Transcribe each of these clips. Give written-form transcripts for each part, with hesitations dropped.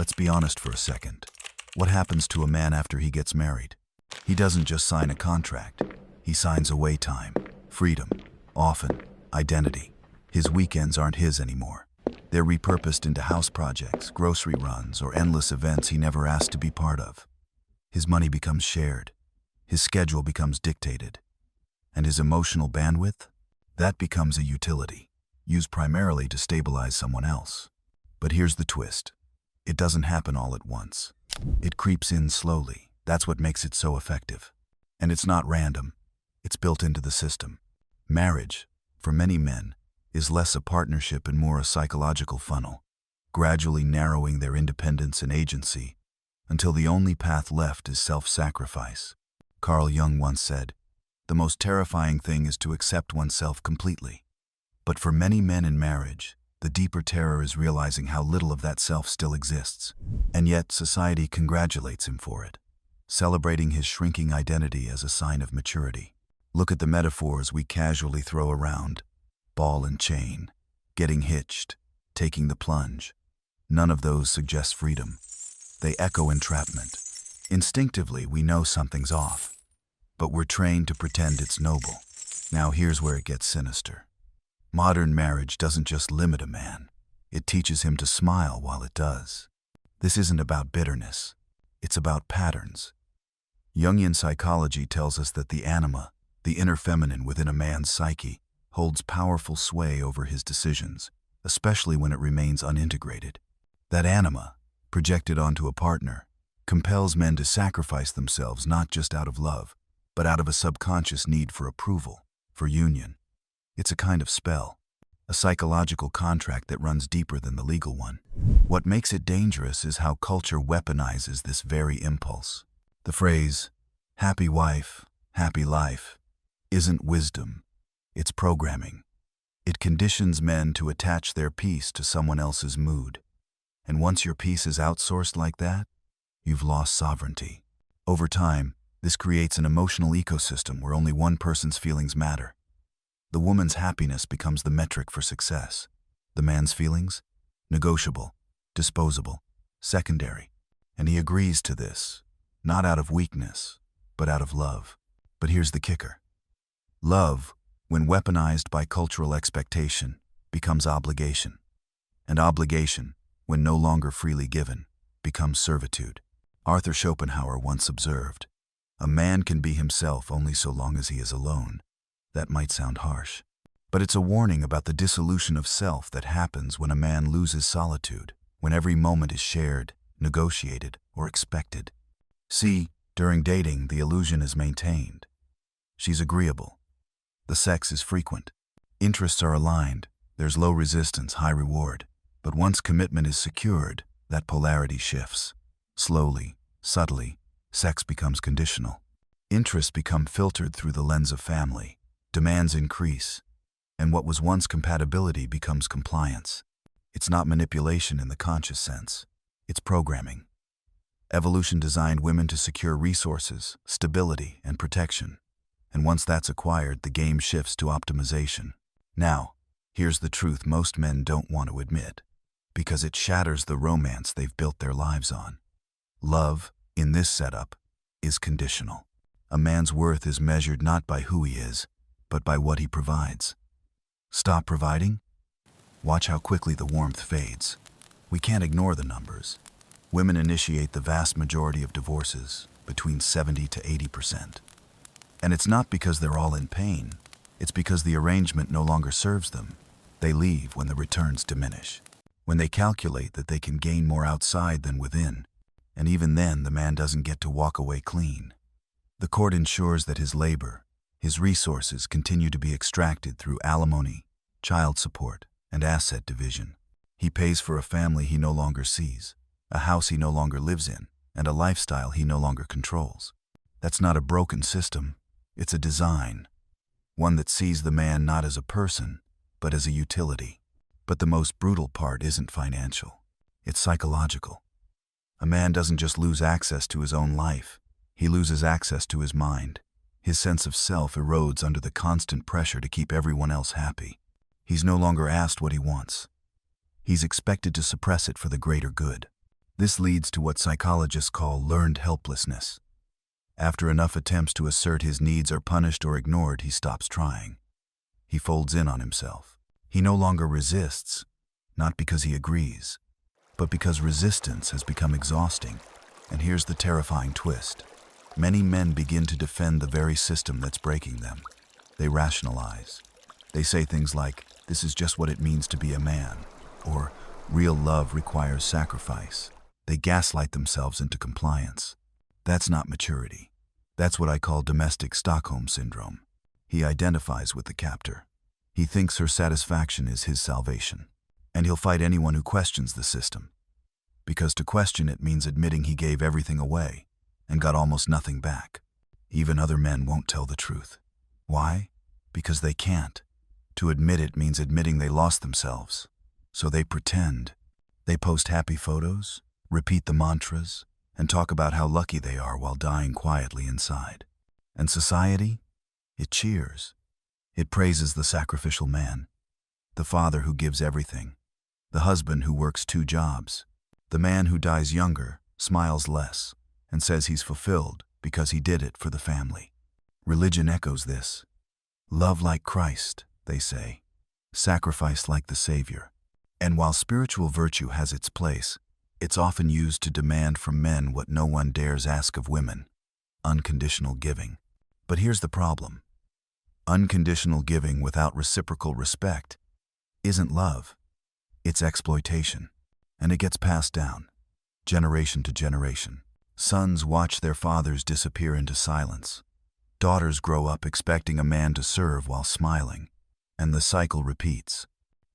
Let's be honest for a second. What happens to a man after he gets married? He doesn't just sign a contract. He signs away time, freedom, often identity. His weekends aren't his anymore. They're repurposed into house projects, grocery runs, or endless events he never asked to be part of. His money becomes shared. His schedule becomes dictated. And his emotional bandwidth? That becomes a utility, used primarily to stabilize someone else. But here's the twist. It doesn't happen all at once. It creeps in slowly. That's what makes it so effective. And it's not random. It's built into the system. Marriage, for many men, is less a partnership and more a psychological funnel, gradually narrowing their independence and agency until the only path left is self-sacrifice. Carl Jung once said, "The most terrifying thing is to accept oneself completely." But for many men in marriage, the deeper terror is realizing how little of that self still exists. And yet society congratulates him for it, celebrating his shrinking identity as a sign of maturity. Look at the metaphors we casually throw around. Ball and chain, getting hitched, taking the plunge. None of those suggest freedom. They echo entrapment. Instinctively, we know something's off, but we're trained to pretend it's noble. Now here's where it gets sinister. Modern marriage doesn't just limit a man. It teaches him to smile while it does. This isn't about bitterness. It's about patterns. Jungian psychology tells us that the anima, the inner feminine within a man's psyche, holds powerful sway over his decisions, especially when it remains unintegrated. That anima, projected onto a partner, compels men to sacrifice themselves not just out of love, but out of a subconscious need for approval, for union. It's a kind of spell, a psychological contract that runs deeper than the legal one. What makes it dangerous is how culture weaponizes this very impulse. The phrase, "happy wife, happy life," isn't wisdom. It's programming. It conditions men to attach their peace to someone else's mood. And once your peace is outsourced like that, you've lost sovereignty. Over time, this creates an emotional ecosystem where only one person's feelings matter. The woman's happiness becomes the metric for success. The man's feelings? Negotiable, disposable, secondary. And he agrees to this, not out of weakness, but out of love. But here's the kicker. Love, when weaponized by cultural expectation, becomes obligation. And obligation, when no longer freely given, becomes servitude. Arthur Schopenhauer once observed, "A man can be himself only so long as he is alone." That might sound harsh, but it's a warning about the dissolution of self that happens when a man loses solitude, when every moment is shared, negotiated, or expected. See, during dating, the illusion is maintained. She's agreeable. The sex is frequent. Interests are aligned. There's low resistance, high reward. But once commitment is secured, that polarity shifts. Slowly, subtly, sex becomes conditional. Interests become filtered through the lens of family. Demands increase. And what was once compatibility becomes compliance. It's not manipulation in the conscious sense. It's programming. Evolution designed women to secure resources, stability, and protection. And once that's acquired, the game shifts to optimization. Now, here's the truth most men don't want to admit, because it shatters the romance they've built their lives on. Love, in this setup, is conditional. A man's worth is measured not by who he is, but by what he provides. Stop providing? Watch how quickly the warmth fades. We can't ignore the numbers. Women initiate the vast majority of divorces, between 70 to 80%. And it's not because they're all in pain. It's because the arrangement no longer serves them. They leave when the returns diminish, when they calculate that they can gain more outside than within. And even then, the man doesn't get to walk away clean. The court ensures that his labor, his resources continue to be extracted through alimony, child support, and asset division. He pays for a family he no longer sees, a house he no longer lives in, and a lifestyle he no longer controls. That's not a broken system. It's a design, one that sees the man not as a person, but as a utility. But the most brutal part isn't financial. It's psychological. A man doesn't just lose access to his own life. He loses access to his mind. His sense of self erodes under the constant pressure to keep everyone else happy. He's no longer asked what he wants. He's expected to suppress it for the greater good. This leads to what psychologists call learned helplessness. After enough attempts to assert his needs are punished or ignored, he stops trying. He folds in on himself. He no longer resists, not because he agrees, but because resistance has become exhausting. And here's the terrifying twist. Many men begin to defend the very system that's breaking them. They rationalize. They say things like, "This is just what it means to be a man," or "Real love requires sacrifice." They gaslight themselves into compliance. That's not maturity. That's what I call domestic Stockholm syndrome. He identifies with the captor. He thinks her satisfaction is his salvation. And he'll fight anyone who questions the system. Because to question it means admitting he gave everything away and got almost nothing back. Even other men won't tell the truth. Why? Because they can't. To admit it means admitting they lost themselves. So they pretend. They post happy photos, repeat the mantras, and talk about how lucky they are while dying quietly inside. And society? It cheers. It praises the sacrificial man, the father who gives everything, the husband who works 2 jobs, the man who dies younger, smiles less, and says he's fulfilled because he did it for the family. Religion echoes this. Love like Christ, they say. Sacrifice like the Savior. And while spiritual virtue has its place, it's often used to demand from men what no one dares ask of women: unconditional giving. But here's the problem. Unconditional giving without reciprocal respect isn't love. It's exploitation. And it gets passed down, generation to generation. Sons watch their fathers disappear into silence. Daughters grow up expecting a man to serve while smiling. And the cycle repeats.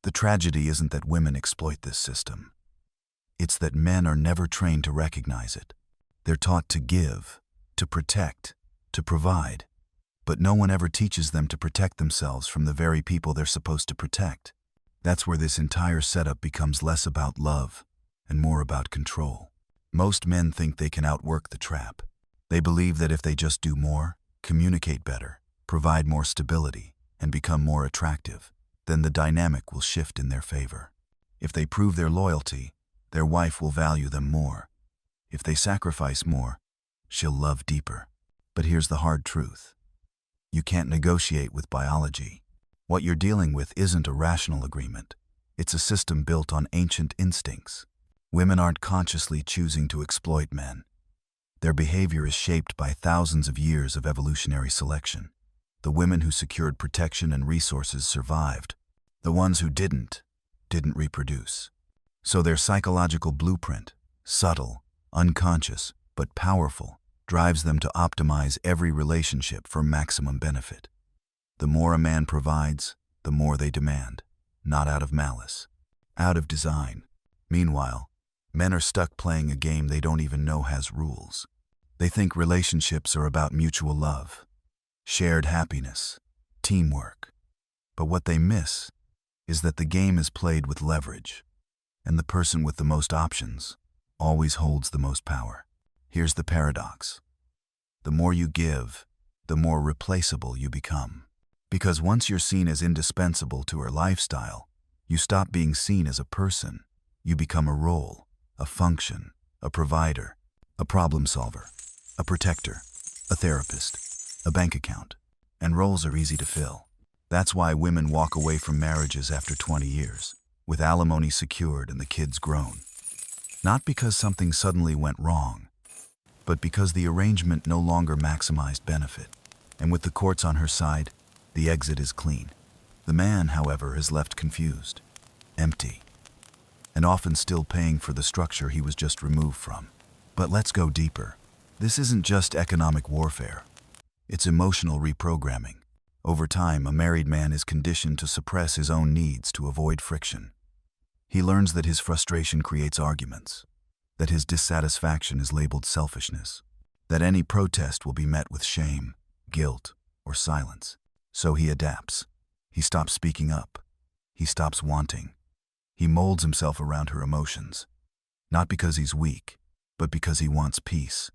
The tragedy isn't that women exploit this system. It's that men are never trained to recognize it. They're taught to give, to protect, to provide. But no one ever teaches them to protect themselves from the very people they're supposed to protect. That's where this entire setup becomes less about love and more about control. Most men think they can outwork the trap. They believe that if they just do more, communicate better, provide more stability, and become more attractive, then the dynamic will shift in their favor. If they prove their loyalty, their wife will value them more. If they sacrifice more, she'll love deeper. But here's the hard truth. You can't negotiate with biology. What you're dealing with isn't a rational agreement. It's a system built on ancient instincts. Women aren't consciously choosing to exploit men. Their behavior is shaped by thousands of years of evolutionary selection. The women who secured protection and resources survived. The ones who didn't reproduce. So their psychological blueprint, subtle, unconscious, but powerful, drives them to optimize every relationship for maximum benefit. The more a man provides, the more they demand, not out of malice, out of design. Meanwhile, men are stuck playing a game they don't even know has rules. They think relationships are about mutual love, shared happiness, teamwork. But what they miss is that the game is played with leverage, and the person with the most options always holds the most power. Here's the paradox. The more you give, the more replaceable you become. Because once you're seen as indispensable to her lifestyle, you stop being seen as a person. You become a role, a function, a provider, a problem solver, a protector, a therapist, a bank account. And roles are easy to fill. That's why women walk away from marriages after 20 years, with alimony secured and the kids grown. Not because something suddenly went wrong, but because the arrangement no longer maximized benefit. And with the courts on her side, the exit is clean. The man, however, is left confused, empty, and often still paying for the structure he was just removed from. But let's go deeper. This isn't just economic warfare. It's emotional reprogramming. Over time, a married man is conditioned to suppress his own needs to avoid friction. He learns that his frustration creates arguments, that his dissatisfaction is labeled selfishness, that any protest will be met with shame, guilt, or silence. So he adapts. He stops speaking up. He stops wanting. He molds himself around her emotions, not because he's weak, but because he wants peace.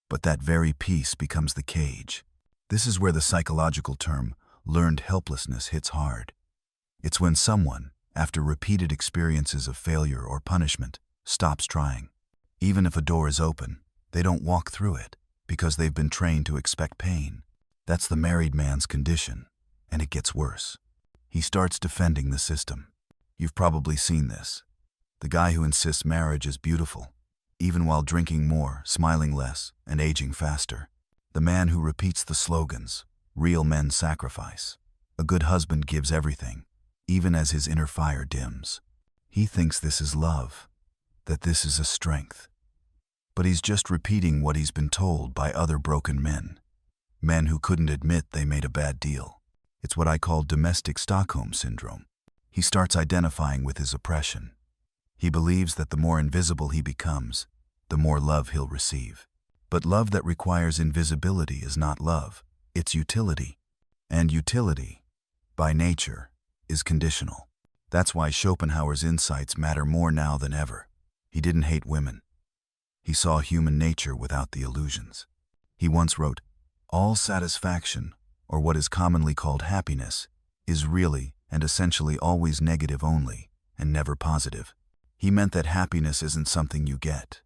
But that very peace becomes the cage. This is where the psychological term learned helplessness hits hard. It's when someone, after repeated experiences of failure or punishment, stops trying. Even if a door is open, they don't walk through it because they've been trained to expect pain. That's the married man's condition, and it gets worse. He starts defending the system. You've probably seen this. The guy who insists marriage is beautiful, even while drinking more, smiling less, and aging faster. The man who repeats the slogans, "Real men sacrifice. A good husband gives everything," even as his inner fire dims. He thinks this is love, that this is a strength. But he's just repeating what he's been told by other broken men. Men who couldn't admit they made a bad deal. It's what I call domestic Stockholm syndrome. He starts identifying with his oppression. He believes that the more invisible he becomes, the more love he'll receive. But love that requires invisibility is not love, it's utility. And utility, by nature, is conditional. That's why Schopenhauer's insights matter more now than ever. He didn't hate women. He saw human nature without the illusions. He once wrote, "All satisfaction, or what is commonly called happiness, is really and essentially always negative only, and never positive." He meant that happiness isn't something you get.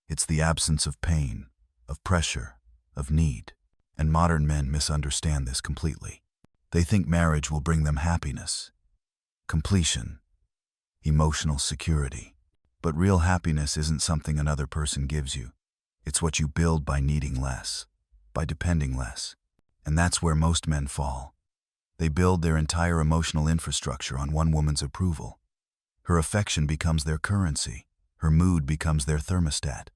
It's the absence of pain, of pressure, of need. And modern men misunderstand this completely. They think marriage will bring them happiness, completion, emotional security. But real happiness isn't something another person gives you. It's what you build by needing less, by depending less. And that's where most men fall. They build their entire emotional infrastructure on one woman's approval. Her affection becomes their currency. Her mood becomes their thermostat.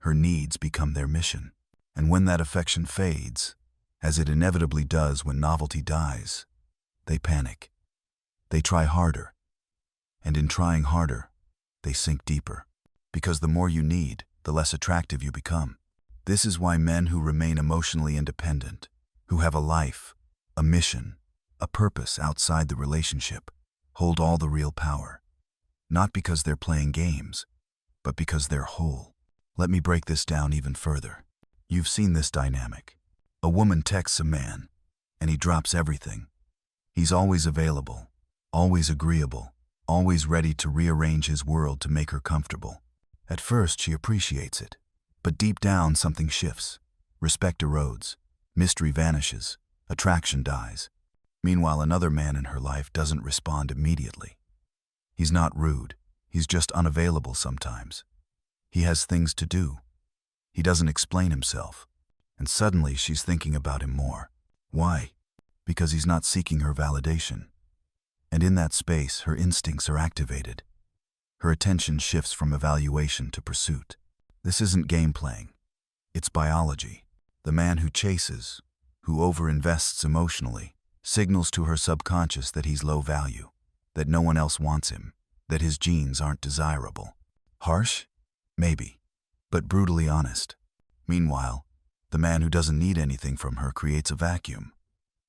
Her needs become their mission. And when that affection fades, as it inevitably does when novelty dies, they panic. They try harder. And in trying harder, they sink deeper. Because the more you need, the less attractive you become. This is why men who remain emotionally independent, who have a life, a mission, a purpose outside the relationship, hold all the real power. Not because they're playing games, but because they're whole. Let me break this down even further. You've seen this dynamic. A woman texts a man, and he drops everything. He's always available, always agreeable, always ready to rearrange his world to make her comfortable. At first, she appreciates it. But deep down, something shifts. Respect erodes. Mystery vanishes. Attraction dies. Meanwhile, another man in her life doesn't respond immediately. He's not rude. He's just unavailable sometimes. He has things to do. He doesn't explain himself. And suddenly, she's thinking about him more. Why? Because he's not seeking her validation. And in that space, her instincts are activated. Her attention shifts from evaluation to pursuit. This isn't game playing. It's biology. The man who chases, who overinvests emotionally, signals to her subconscious that he's low value, that no one else wants him, that his genes aren't desirable. Harsh? Maybe, but brutally honest. Meanwhile, the man who doesn't need anything from her creates a vacuum.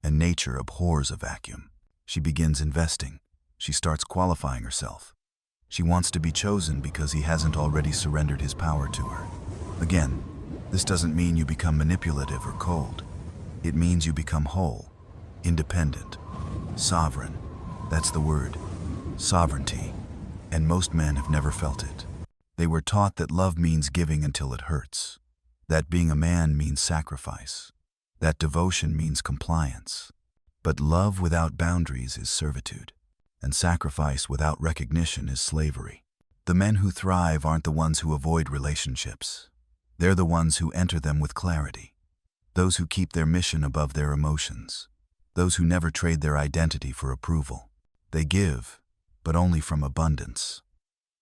And nature abhors a vacuum. She begins investing. She starts qualifying herself. She wants to be chosen because he hasn't already surrendered his power to her. Again, this doesn't mean you become manipulative or cold. It means you become whole, independent, sovereign. That's the word, sovereignty. And most men have never felt it. They were taught that love means giving until it hurts, that being a man means sacrifice, that devotion means compliance. But love without boundaries is servitude, and sacrifice without recognition is slavery. The men who thrive aren't the ones who avoid relationships. They're the ones who enter them with clarity. Those who keep their mission above their emotions. Those who never trade their identity for approval. They give, but only from abundance.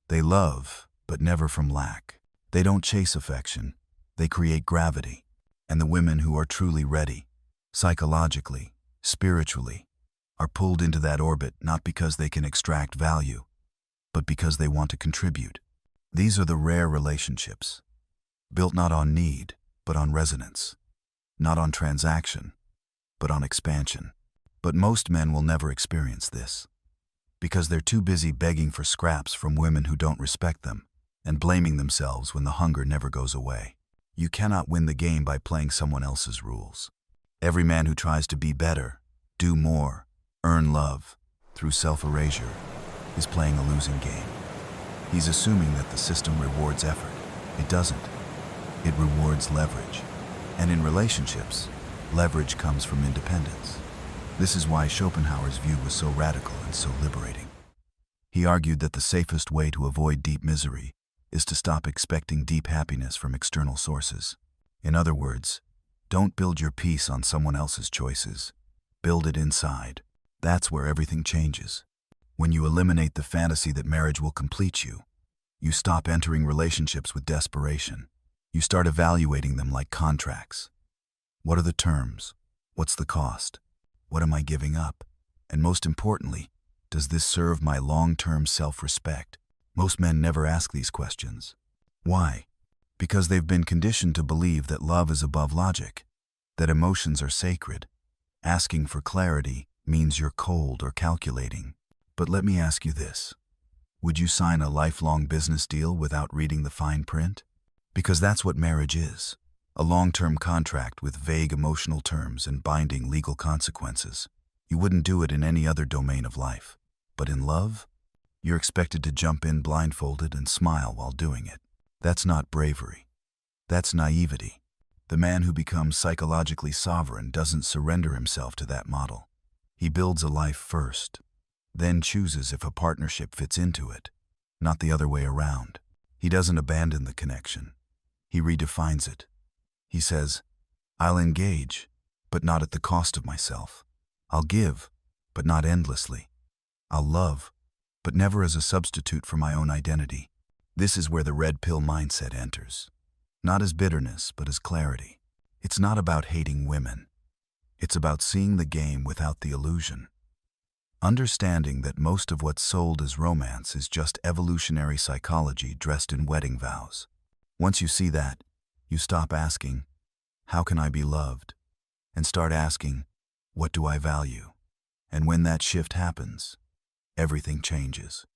They love, but never from lack. They don't chase affection. They create gravity. And the women who are truly ready, psychologically, spiritually, are pulled into that orbit not because they can extract value, but because they want to contribute. These are the rare relationships, built not on need, but on resonance, not on transaction, but on expansion. But most men will never experience this, because they're too busy begging for scraps from women who don't respect them, and blaming themselves when the hunger never goes away. You cannot win the game by playing someone else's rules. Every man who tries to be better, do more, earn love, through self-erasure, is playing a losing game. He's assuming that the system rewards effort, It doesn't. It rewards leverage. And in relationships, leverage comes from independence. This is why Schopenhauer's view was so radical and so liberating. He argued that the safest way to avoid deep misery is to stop expecting deep happiness from external sources. In other words, don't build your peace on someone else's choices. Build it inside. That's where everything changes. When you eliminate the fantasy that marriage will complete you, you stop entering relationships with desperation. You start evaluating them like contracts. What are the terms? What's the cost? What am I giving up? And most importantly, does this serve my long-term self-respect? Most men never ask these questions. Why? Because they've been conditioned to believe that love is above logic, that emotions are sacred. Asking for clarity means you're cold or calculating. But let me ask you this. Would you sign a lifelong business deal without reading the fine print? Because that's what marriage is. A long-term contract with vague emotional terms and binding legal consequences. You wouldn't do it in any other domain of life. But in love, you're expected to jump in blindfolded and smile while doing it. That's not bravery. That's naivety. The man who becomes psychologically sovereign doesn't surrender himself to that model. He builds a life first, then chooses if a partnership fits into it, not the other way around. He doesn't abandon the connection. He redefines it. He says, I'll engage, but not at the cost of myself. I'll give, but not endlessly. I'll love, but never as a substitute for my own identity. This is where the red pill mindset enters. Not as bitterness, but as clarity. It's not about hating women. It's about seeing the game without the illusion. Understanding that most of what's sold as romance is just evolutionary psychology dressed in wedding vows. Once you see that, you stop asking, how can I be loved? And start asking, what do I value? And when that shift happens, everything changes.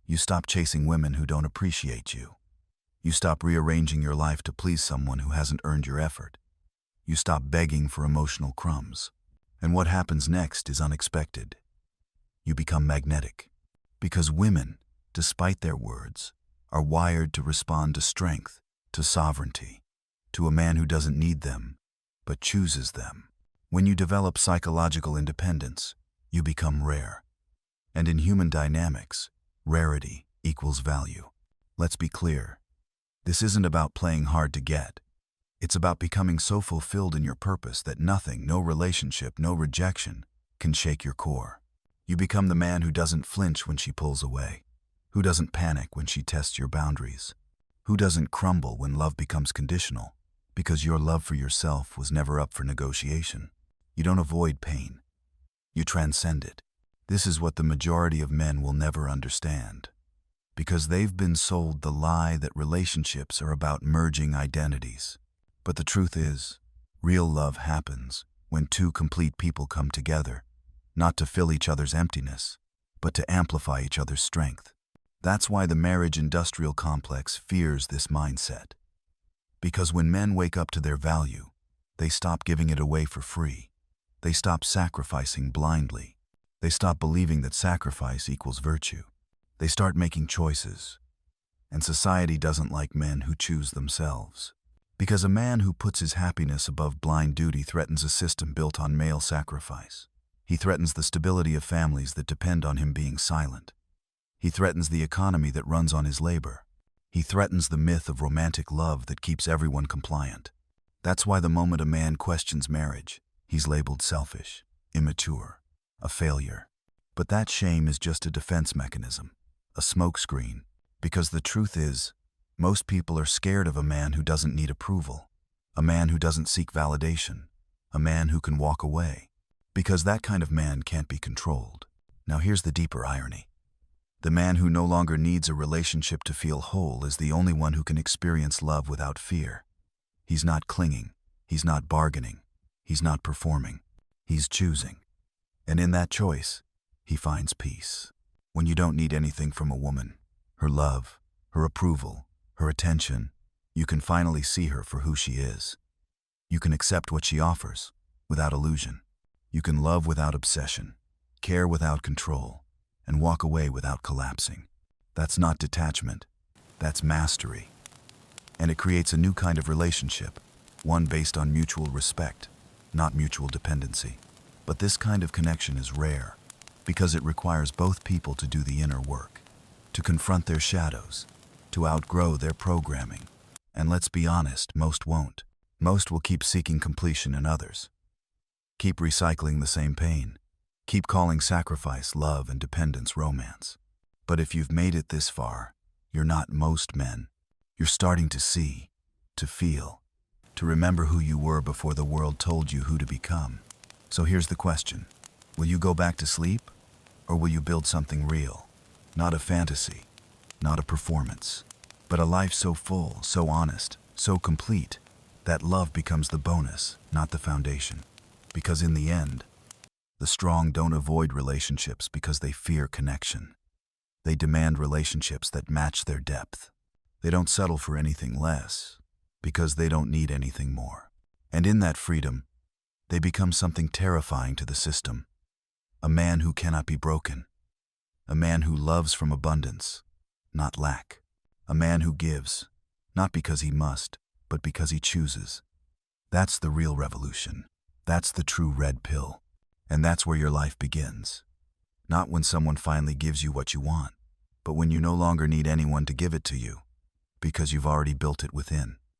You stop chasing women who don't appreciate you. You stop rearranging your life to please someone who hasn't earned your effort. You stop begging for emotional crumbs. And what happens next is unexpected. You become magnetic. Because women, despite their words, are wired to respond to strength, to sovereignty, to a man who doesn't need them, but chooses them. When you develop psychological independence, you become rare. And in human dynamics, rarity equals value. Let's be clear. This isn't about playing hard to get. It's about becoming so fulfilled in your purpose that nothing, no relationship, no rejection, can shake your core. You become the man who doesn't flinch when she pulls away, who doesn't panic when she tests your boundaries, who doesn't crumble when love becomes conditional, because your love for yourself was never up for negotiation. You don't avoid pain. You transcend it. This is what the majority of men will never understand, because they've been sold the lie that relationships are about merging identities. But the truth is, real love happens when two complete people come together, not to fill each other's emptiness, but to amplify each other's strength. That's why the marriage industrial complex fears this mindset. Because when men wake up to their value, they stop giving it away for free. They stop sacrificing blindly. They stop believing that sacrifice equals virtue. They start making choices. And society doesn't like men who choose themselves. Because a man who puts his happiness above blind duty threatens a system built on male sacrifice. He threatens the stability of families that depend on him being silent. He threatens the economy that runs on his labor. He threatens the myth of romantic love that keeps everyone compliant. That's why the moment a man questions marriage, he's labeled selfish, immature, a failure. But that shame is just a defense mechanism, a smokescreen, because the truth is, most people are scared of a man who doesn't need approval, a man who doesn't seek validation, a man who can walk away. Because that kind of man can't be controlled. Now here's the deeper irony. The man who no longer needs a relationship to feel whole is the only one who can experience love without fear. He's not clinging. He's not bargaining. He's not performing. He's choosing. And in that choice, he finds peace. When you don't need anything from a woman, her love, her approval, her attention, you can finally see her for who she is. You can accept what she offers without illusion. You can love without obsession, care without control, and walk away without collapsing. That's not detachment. That's mastery. And it creates a new kind of relationship, one based on mutual respect, not mutual dependency. But this kind of connection is rare, because it requires both people to do the inner work, to confront their shadows, to outgrow their programming. And let's be honest, most won't. Most will keep seeking completion in others, keep recycling the same pain, keep calling sacrifice love and dependence romance. But if you've made it this far, you're not most men. You're starting to see, to feel, to remember who you were before the world told you who to become. So here's the question. Will you go back to sleep, or will you build something real? Not a fantasy, not a performance, but a life so full, so honest, so complete, that love becomes the bonus, not the foundation. Because in the end, the strong don't avoid relationships because they fear connection. They demand relationships that match their depth. They don't settle for anything less because they don't need anything more. And in that freedom, they become something terrifying to the system. A man who cannot be broken. A man who loves from abundance, not lack. A man who gives, not because he must, but because he chooses. That's the real revolution. That's the true red pill. And that's where your life begins. Not when someone finally gives you what you want, but when you no longer need anyone to give it to you, because you've already built it within.